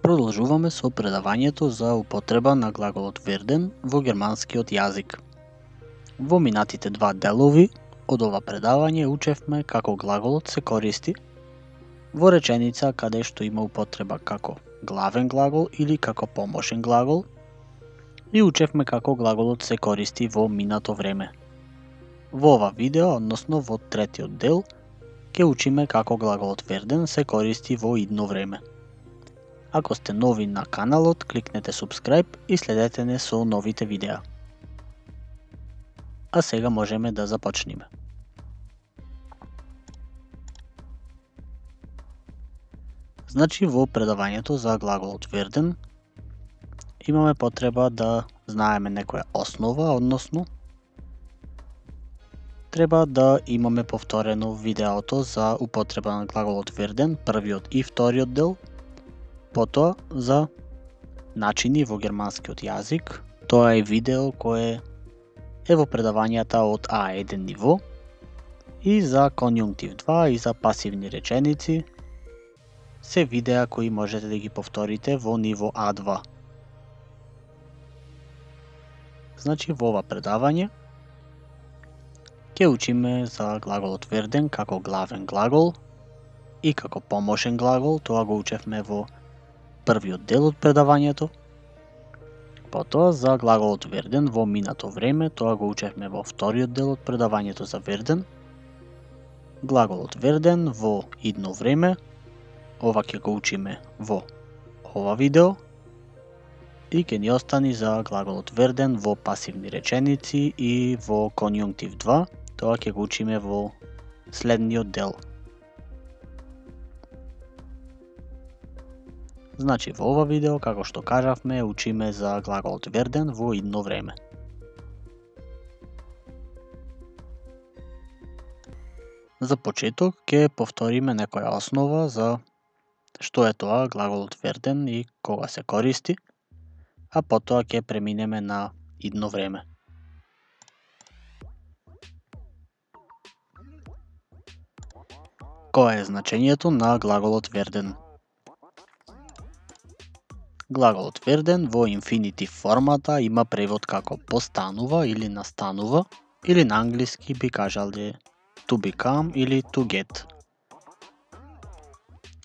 Продолжуваме со предавањето за употреба на глаголот верден во германскиот јазик. Во минатите два делови од ова предавање учевме како глаголот се користи во реченица каде што има употреба како главен глагол или како помошен глагол и учевме како глаголот се користи во минато време. Во ова видео, односно во третиот дел, ќе учиме како глаголот верден се користи во идно време. Ако сте нови на каналот, кликнете subscribe и следете не со новите видеа. А сега можеме да започнеме. Значи во предавањето за глаголот верден имаме потреба да знаеме некоја основа, односно треба да имаме повторено видеото за употреба на глаголот верден, првиот и вториот дел. Потоа за начини во германскиот јазик, тоа е видео кое е во предавањата од А1 ниво, и за конјунктив 2 и за пасивни реченици се видеа кои можете да ги повторите во ниво А2. Значи во ова предавање ќе учиме за глаголот верден како главен глагол и како помошен глагол, тоа го учевме во првиот дел од предавањето. Потоа за глаголот верден во минато време, тоа го учевме во вториот дел од предавањето за верден. Глаголот верден во идно време, ова ќе го учиме во ова видео. И ќе ни остани за глаголот верден во пасивни реченици и во конјунктив 2, тоа ќе го учиме во следниот дел. Значи во ова видео, како што кажавме, учиме за глаголот верден во идно време. За почеток ќе повториме некоја основа за што е тоа глаголот верден и кога се користи, а потоа ќе преминеме на идно време. Кој е значењето на глаголот верден? Глаголот верден во инфинитив формата има превод како постанува или настанува, или на англиски би кажале to become или to get.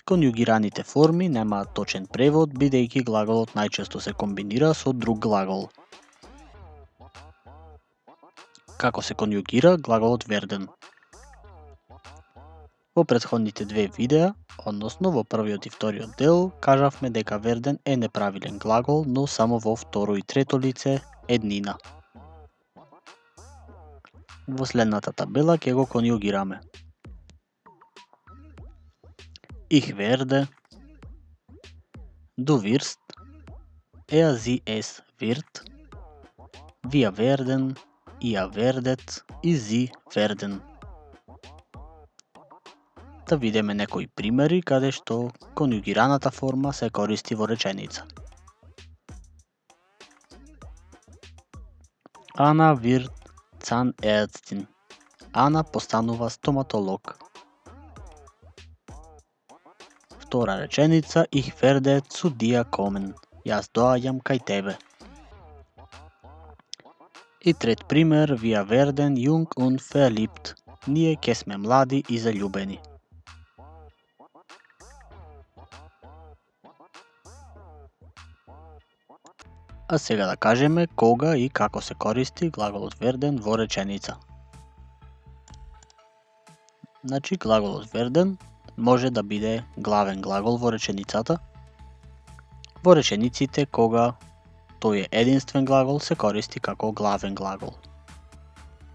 Конјугираните форми немаат точен превод, бидејќи глаголот најчесто се комбинира со друг глагол. Како се конјугира глаголот верден? Во претходните две видеа, односно во првиот и вториот дел, кажавме дека верден е неправилен глагол, но само во второ и трето лице еднина. Во следната табела ќе го конјугираме. Ich werde, du wirst, sie es wird, wir werden, ihr werdet и sie werden. Да видиме некои примери каде што конјугираната форма се користи во реченица. Ана wird Zahnärztin. Ана постанува стоматолог. Втора реченица, ich werde zu dir kommen. Јас доаѓам кај тебе. И трет пример, wir werden jung und verliebt. Ние ќе сме млади и заљубени. А сега да кажеме кога и како се користи глаголот верден во реченица. Значи глаголот верден може да биде главен глагол во реченицата. Во речениците кога тој е единствен глагол се користи како главен глагол.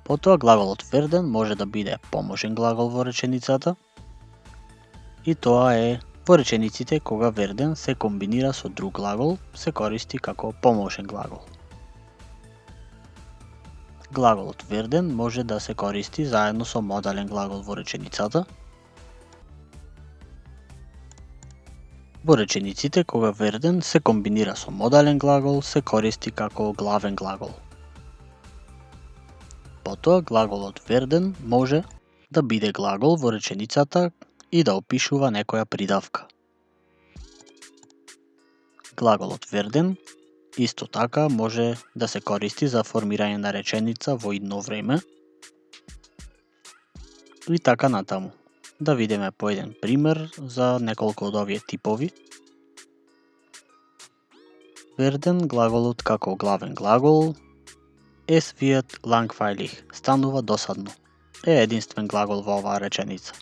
Потоа глаголот верден може да биде помошен глагол во реченицата. И тоа е во речениците кога верден се комбинира со друг глагол, се користи како помошен глагол. Глаголот верден може да се користи заедно со модален глагол во реченицата. Во речениците кога верден се комбинира со модален глагол, се користи како главен глагол. Потоа глаголот верден може да биде глагол во реченицата и да опишува некоја придавка. Глаголот верден исто така може да се користи за формирање на реченица во идно време и така натаму. Да видиме по еден пример за неколку од овие типови. Верден глаголот како главен глагол Es wird langweilig, станува досадно. Е единствен глагол во оваа реченица.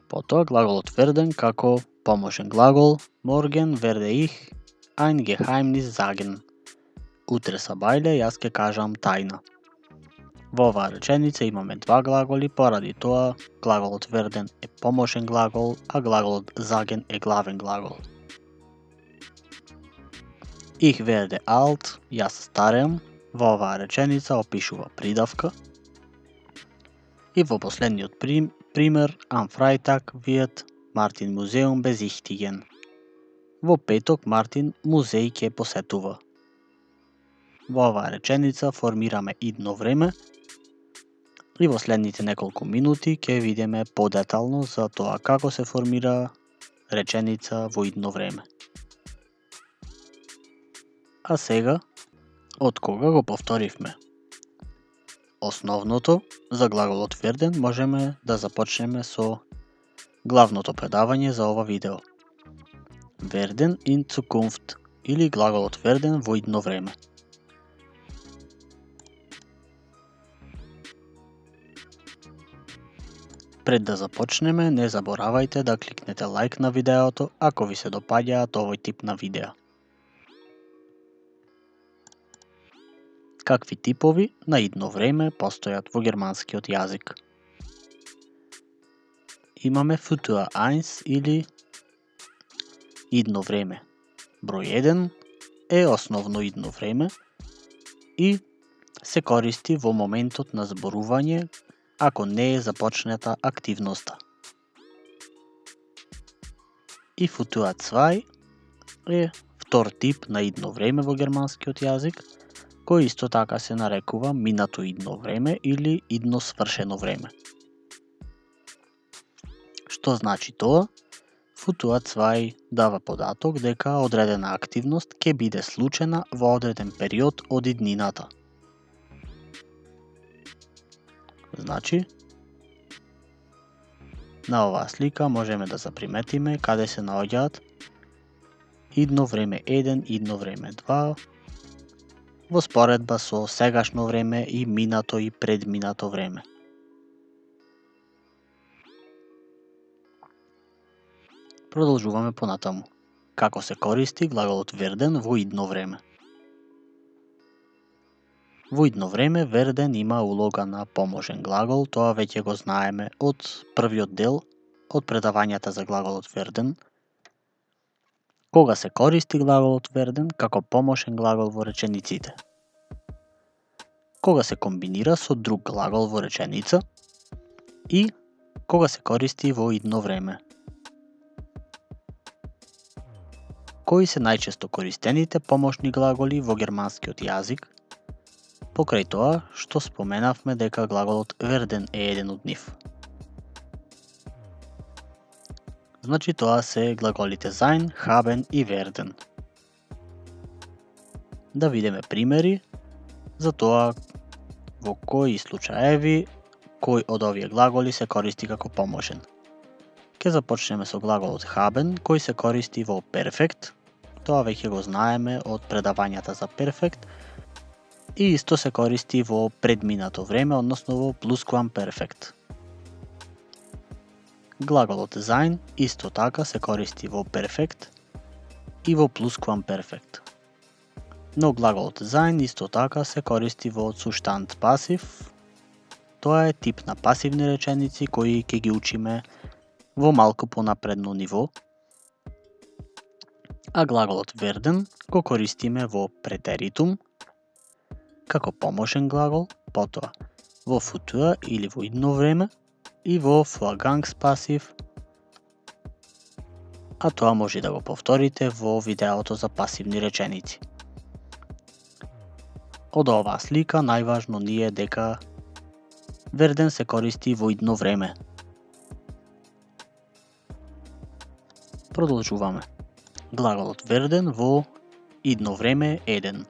Потоа глаголот верден како помошен глагол Morgen werde ich ein Geheimnis sagen. Утре са бајле, јас ќе кажам тајна. Во оваа реченица имаме два глаголи, поради тоа глаголот верден е помошен глагол, а глаголот sagen е главен глагол. Ich werde alt, јас стареам, во оваа реченица опишува придавка. И во последниот пример, am Freitag wird Martin Museum besichtigen. Во петок Мартин музеј ќе посетува. Во оваа реченица формираме идно време и во следните неколку минути ќе видиме подетално за тоа како се формира реченица во идно време. А сега, од кога го повторивме? Основното за глаголот верден можеме да започнеме со главното предавање за ова видео. Верден in Zukunft или глаголот верден во идно време. Пред да започнеме, не заборавајте да кликнете лайк на видеото ако ви се допаѓаат овој тип на видеа. Какви типови на идно време постојат во германскиот јазик? Имаме Futur 1 или идно време. Број 1 е основно идно време и се користи во моментот на зборување ако не е започната активноста. И Futur 2 е втор тип на идно време во германскиот јазик, кој исто така се нарекува минато идно време или идно свршено време. Што значи тоа? Futur 2 дава податок дека одредена активност ќе биде случена во одреден период од иднината. Значи, на оваа слика можеме да заприметиме каде се наоѓаат идно време 1, идно време 2, во споредба со сегашно време и минато и предминато време. Продолжуваме понатаму. Како се користи глаголот верден во идно време? Во идно време верден има улога на помошен глагол, тоа веќе го знаеме од првиот дел од предавањата за глаголот верден. Кога се користи глаголот верден како помошен глагол во речениците? Кога се комбинира со друг глагол во реченица и кога се користи во идно време. Кои се најчесто користените помошни глаголи во германскиот јазик? Покрај тоа што споменавме дека глаголот верден е еден од нив. Значи тоа се глаголите sein, haben и werden. Да видиме примери за тоа во кои случаеви кој од овие глаголи се користи како помошен. Ке започнеме со глаголот haben, кој се користи во перфект. Тоа веќе го знаеме од предавањата за перфект и исто се користи во предминато време, односно во плусквамперфект. Глаголот sein исто така се користи во перфект и во плусквамперфект. Но глаголот sein исто така се користи во Zustand пасив. Тоа е тип на пасивни реченици кои ќе ги учиме во малку понапредно ниво. А глаголот верден го користиме во претеритум како помошен глагол, потоа во Futur или во идно време и во Vorgangspasiv, а тоа може да го повторите во видеото за пасивни реченици. Од оваа слика најважно ни е дека верден се користи во идно време. Продолжуваме. Глаголот werden во идно време еден.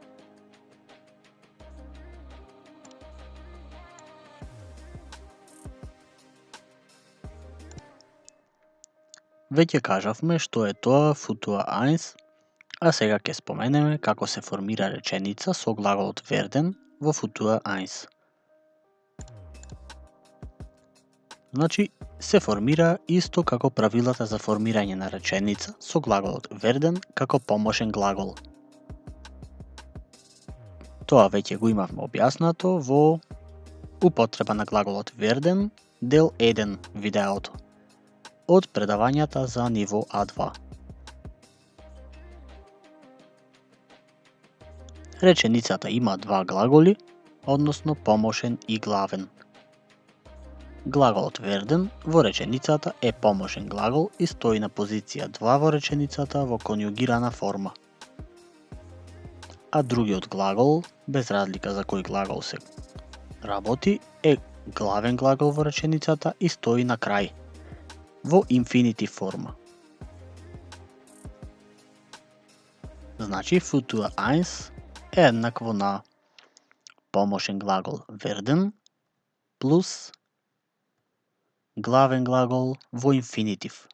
Веќе кажавме што е тоа футуа 1, а сега ќе споменеме како се формира реченица со глаголот werden во футуа 1. Значи, се формира исто како правилата за формирање на реченица со глаголот werden како помошен глагол. Тоа веќе го имавме објаснато во употреба на глаголот werden дел 1 видеото од предавањата за ниво А2. Реченицата има два глаголи, односно помошен и главен. Глаголот werden во реченицата е помошен глагол и стои на позиција 2 во реченицата во конјугирана форма. А другиот глагол, без разлика за кој глагол се работи, е главен глагол во реченицата и стои на крај, во инфинитив форма. Значи, футуа 1 е еднакво на помошен глагол werden плюс главен глагол во инфинитив.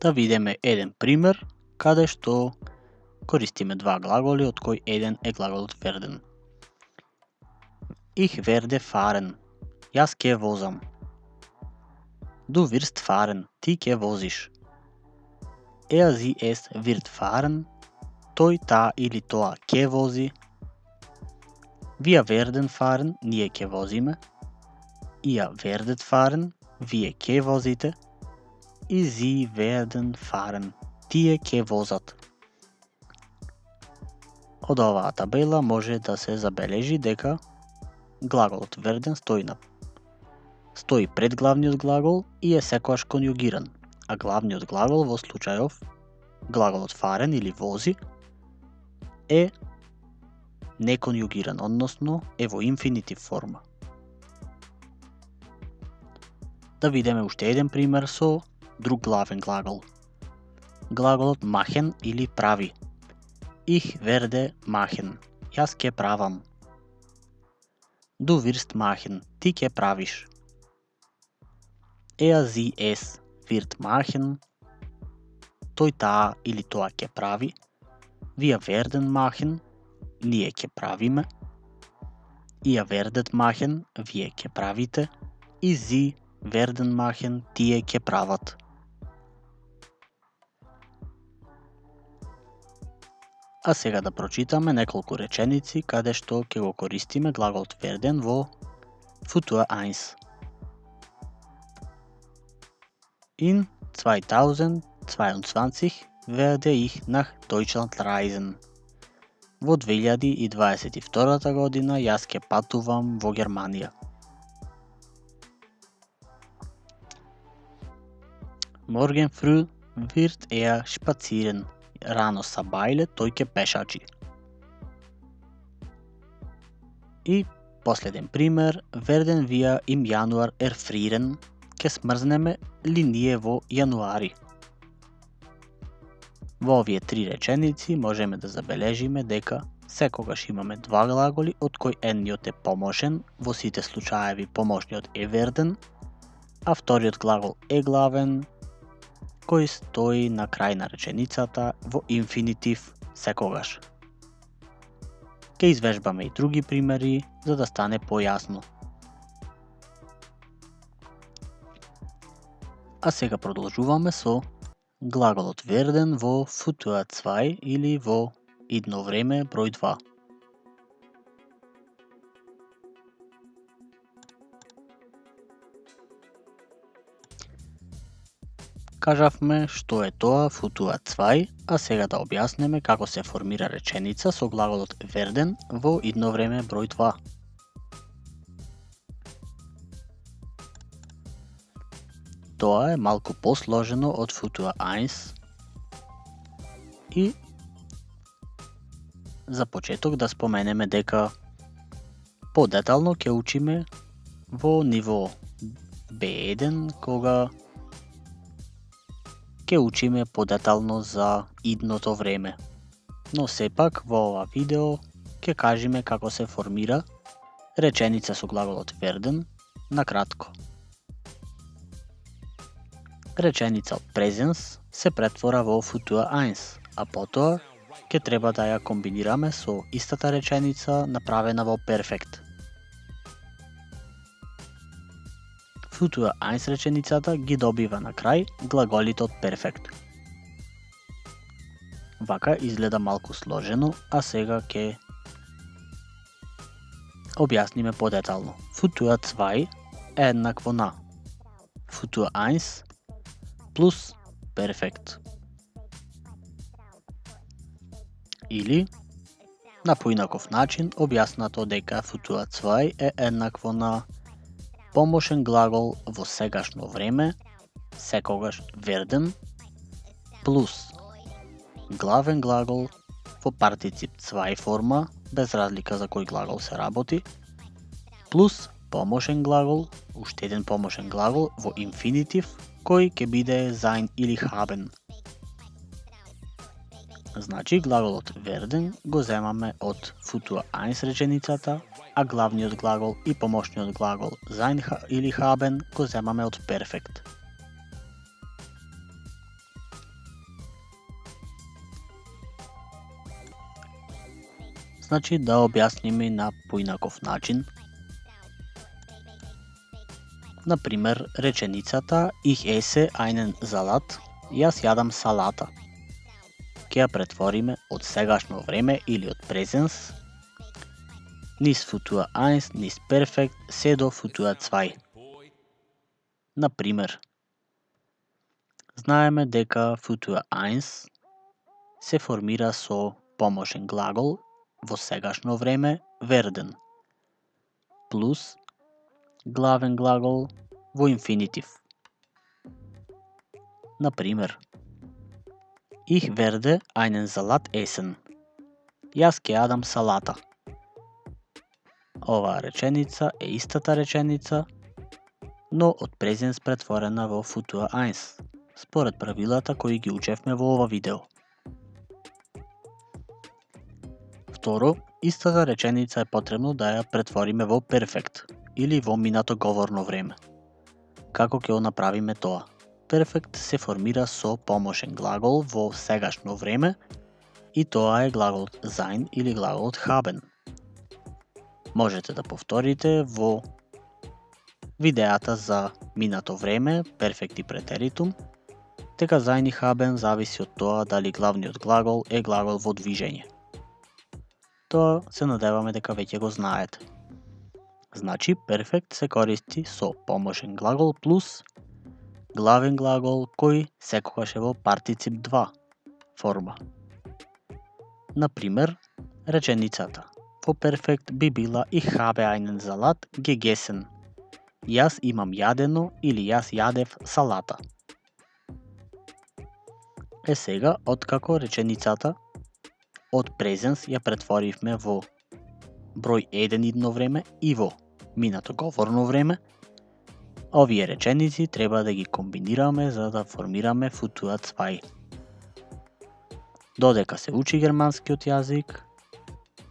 Да видиме еден пример каде што користиме два глаголи од кој еден е глаголот werden. Ich werde fahren. Јас ќе возам. Du wirst fahren. Ти ќе возиш. Sie es wird fahren. Тој, таа или тоа ќе вози. Wir werden fahren. Ние ќе возиме. Ihr werdet fahren. Вие ќе возите. И Sie werden fahren. Тие ќе возат. Од оваа табела може да се забележи дека глаголот werden стои пред главниот глагол и е секогаш конјугиран, а главниот глагол во случајов глаголот fahren или вози е неконјугиран, односно е во инфинитив форма. Да видиме уште еден пример со друг главен глагол. Глаголот machen или прави. Ich werde machen. Јас ќе правам. Du wirst machen. Ти ќе правиш. Sie es wird machen. Тој, таа или тоа ќе прави. Wir werden machen. Ние ќе правиме. Ihr werdet machen. Вие ќе правите. И Sie werden machen. Тие ќе прават. А сега да прочитаме неколку реченици каде што ќе го користиме глаголот werden во футуа 1. In 2022 werde ich nach Deutschland reisen. Во 2022 година јас ќе патувам во Германија. Morgen früh wird spazieren. Рано са бајле, тој ќе пешачи. И последен пример, werden wir im Januar erfrieren, ќе смрзнеме ли ние во јануари. Во овие три реченици можеме да забележиме дека секогаш имаме два глаголи од кој едниот е помошен, во сите случаеви помошниот е werden, а вториот глагол е главен, кој стои на крај на реченицата во инфинитив секогаш. Ке извежбаме и други примери за да стане појасно. А сега продолжуваме со глаголот werden во футуа 2 или во идно време број 2. Кажавме што е тоа футуа 2, а сега да објаснеме како се формира реченица со глаголот werden во идно време број 2. Тоа е малку посложено од футуа 1 и за почеток да споменеме дека Подетално ќе учиме во ниво B1, кога ќе учиме подетално за идното време. Но сепак во ова видео ќе кажеме како се формира реченица со глаголот werden на кратко. Реченица од presens се претвора во futur 1, а потоа ќе треба да ја комбинираме со истата реченица направена во perfect. Futur 1 реченицата ги добива на крај глаголите од perfect. Вака изгледа малку сложено, а сега ќе објасниме подетално. Futur 2 е еднакво на futur 1 плюс perfect. Или, на поинаков начин, објаснато дека futur 2 е еднакво на помошен глагол во сегашно време, секогаш werden, плюс главен глагол во партицип 2 форма, без разлика за кој глагол се работи, плюс помошен глагол, уште еден помошен глагол во инфинитив, кој ќе биде sein или haben. Значи, глаголот werden го земаме од futur 1 реченицата, а главниот глагол и помошниот глагол sein или haben го земаме од perfect. Значи, да објасниме на поинаков начин. Например, реченицата Ich esse einen Salat, јас јадам салата. Ќе ја претвориме од сегашно време или од presens, низ futur 1, низ perfect, се до futur 2. Например, знаеме дека futur 1 се формира со помошен глагол во сегашно време werden, плюс главен глагол во инфинитив. Например, Ich werde einen Salat essen. Јас ќе јадам салата. Оваа реченица е истата реченица, но од презенс претворена во futur 1, според правилата кои ги учевме во ова видео. Второ, истата реченица е потребно да ја претвориме во perfect или во минато говорно време. Како ќе го направиме тоа? Perfect се формира со помошен глагол во сегашно време и тоа е глаголот sein или глаголот haben. Можете да повторите во видеата за минато време, perfect и претеритум, дека sein и haben зависи од тоа дали главниот глагол е глагол во движење. Тоа се надеваме дека веќе го знаете. Значи, perfect се користи со помошен глагол плюс главен глагол кој секогаш е во партицип 2 форма. Например, реченицата во perfect би била Ich habe einen Salat gegessen. Јас имам јадено или јас јадев салата. Е сега, откако реченицата од презенс ја претворивме во број 1 идно време и во минато говорно време, овие реченици треба да ги комбинираме за да формираме futur 2. Додека се учи германскиот јазик,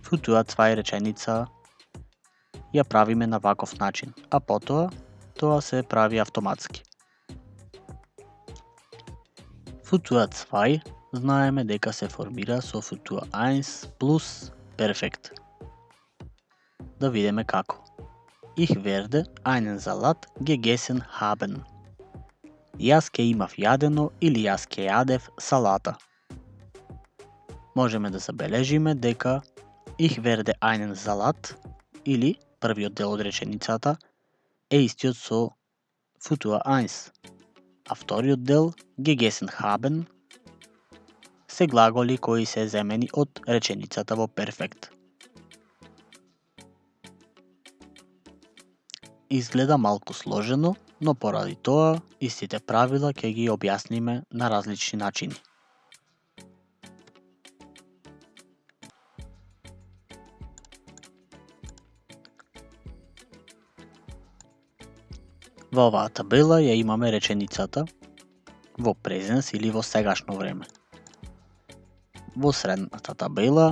futur 2 реченица ја правиме на ваков начин, а потоа тоа се прави автоматски. Futur 2 знаеме дека се формира со futur 1 плюс perfect. Да видиме како. Ich werde einen Salat gegessen haben. Јас ќе имав јадено или јас ќе јадев салата. Можеме да забележиме дека Ich werde einen Salat или првиот дел од реченицата е истиот со futur 1, а вториот дел gegessen haben се глаголи кои се земени од реченицата во perfect. Изгледа малку сложено, но поради тоа истите правила ќе ги објасниме на различни начини. Во оваа табела ја имаме реченицата во презенс или во сегашно време. Во средната табела,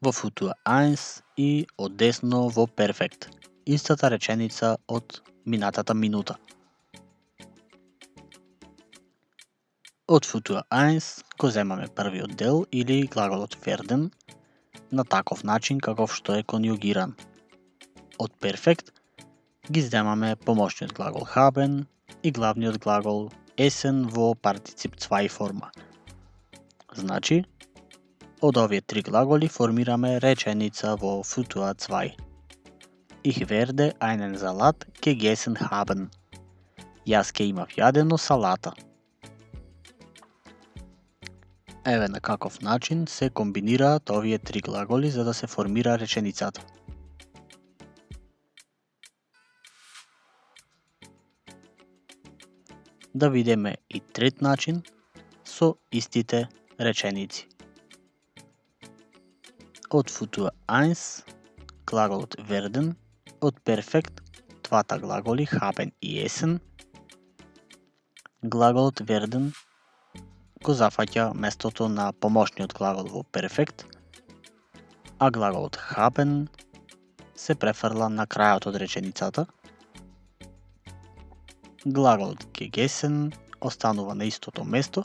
во футуа 1 и од десно во перфект. Истата реченица од минатата минута. Од футуа 1 го земаме првиот дел или глаголот werden на таков начин каков што е конјугиран. Од перфект ги земаме помошниот глагол haben и главниот глагол essen во партицип 2 форма. Значи, од овие три глаголи формираме реченица во футуа 2. Ich werde einen Salat gegessen haben. Јас ќе имав јадено салата. Еве на каков начин се комбинираат овие три глаголи за да се формира реченицата. Да видиме и трет начин со истите реченици. Од футуа 1 глаголот werden, од перфект двата глаголи haben и essen. Глаголот werden го зафаќа местото на помошниот глагол во перфект, а глаголот haben се префрла на крајот од реченицата. Глаголот gegessen останува на истото место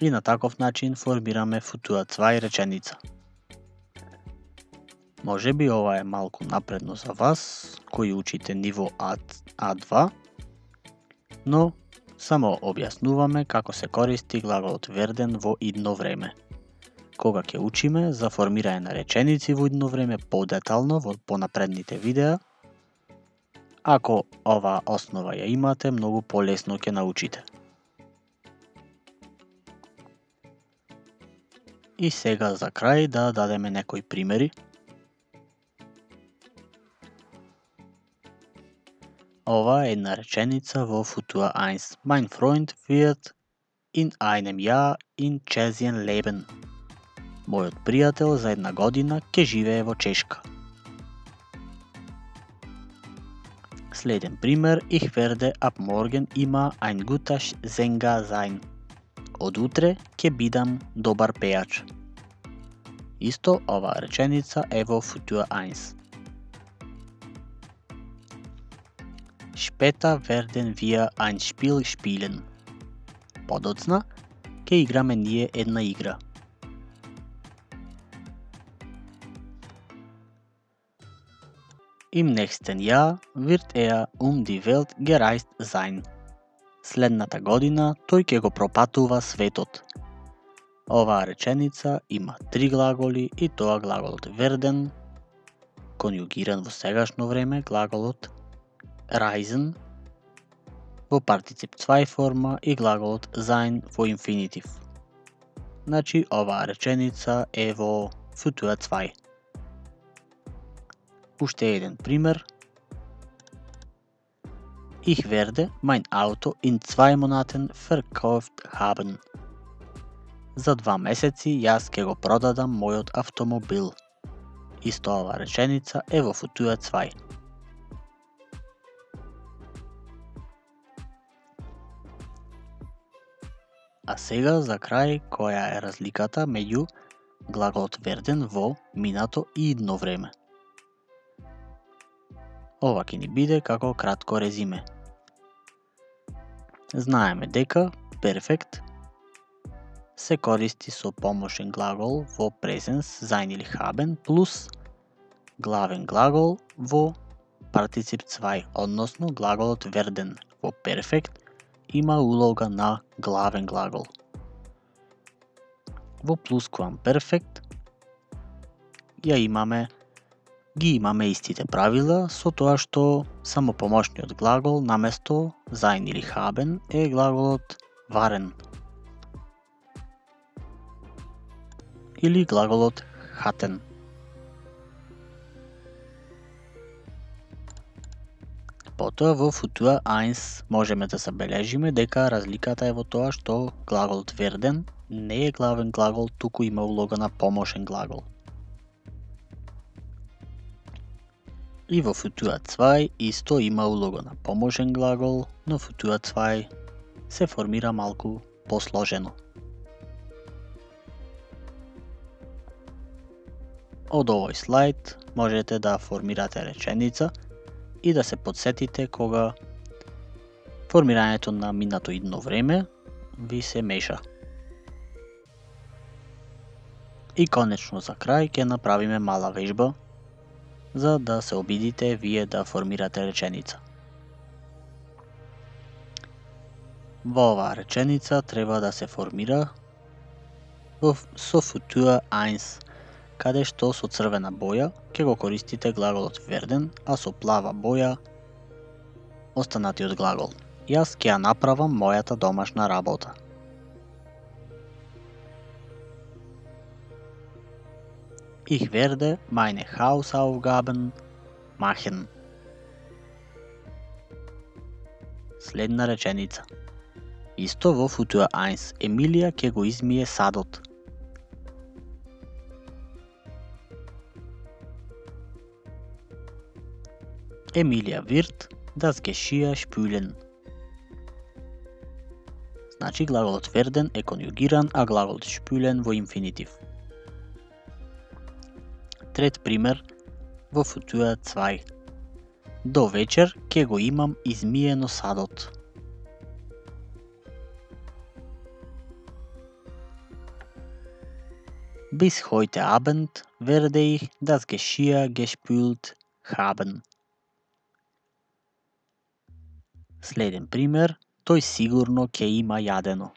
и на таков начин формираме футуа 2 реченица. Може би ова е малку напредно за вас, кои учите ниво А2, но само објаснуваме како се користи глаголот werden во идно време. Кога ќе учиме за формирање на реченици во идно време подетално во понапредните видеа, ако оваа основа ја имате, многу полесно ќе научите. И сега за крај да дадеме некои примери. Ова е една реченица во футуа 1. Mein Freund wird in einem Jahr in Tschechien leben. Мојот пријател за една година ќе живее во Чешка. Следен пример, ich werde ab morgen immer ein guter Sänger sein. Од утре ќе бидам добар пејач. Исто оваа реченица е во футуа 1. Später werden wir ein Spiel spielen. Подоцна ќе играме ние една игра. Im nächsten Jahr wird die Welt gereist sein. Следната година тој ќе го пропатува светот. Оваа реченица има три глаголи и тоа глаголот werden, конјугиран во сегашно време, глаголот reisen во партицип 2 форма и глаголот sein во инфинитив. Значи оваа реченица е во футуа 2. Уште еден пример. Ich werde mein Auto in 2 Monaten verkauft haben. За 2 месеци јас ќе го продадам мојот автомобил. Исто оваа реченица е во футуа 2. А сега за крај, која е разликата меѓу глаголот werden во минато и идно време. Ова ќе ни биде како кратко резиме. Знаеме дека перфект се користи со помошен глагол во презенс sein или haben плюс главен глагол во партицип 2, односно глаголот werden во перфект има улога на главен глагол. Во плусквамперфект ги имаме истите правила, со тоа што само помошниот глагол наместо sein или haben е глаголот waren или глаголот hatten. Потоа во футуа 1 можеме да забележиме дека разликата е во тоа што глаголот werden не е главен глагол, туку има улога на помошен глагол. И во футуа 2 исто има улога на поможен глагол, но футуа 2 се формира малку посложено. Од овој слайд можете да формирате реченица и да се подсетите кога формирањето на минато идно време ви се меша. И конечно за крај ќе направиме мала вежба за да се обидите вие да формирате реченица. Во оваа реченица треба да се формира со футуа 1, каде што со црвена боја ќе го користите глаголот werden, а со плава боја останатиот глагол. Јас ќе ја направам мојата домашна работа. Ich werde meine Hausaufgaben machen. Следна реченица. Исто во футуа 1, Емилија ќе го измие садот. Емилија wird das Geschirr spülen. Значи глаголот werden е конјугиран, а глаголот spülen во инфинитив. Трет пример во футуа 2. До вечер ќе го имам измиено садот. Bis heute Abend werde ich das Geschirr gespült haben. Следен пример, тој сигурно ќе има јадено.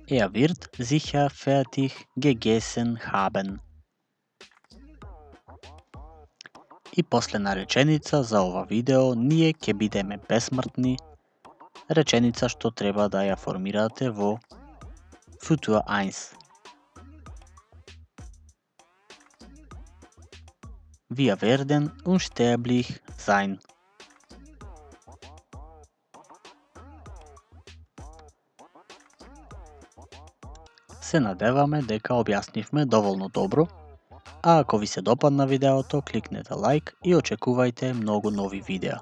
Er wird sicher fertig gegessen haben. И последна реченица за ова видео, ние ќе бидеме бесмртни, реченица што треба да ја формирате во футуа 1. Wir werden unsterblich sein. Се надеваме дека објаснивме доволно добро, а ако ви се допадна видеото, кликнете лайк и очекувајте многу нови видеа.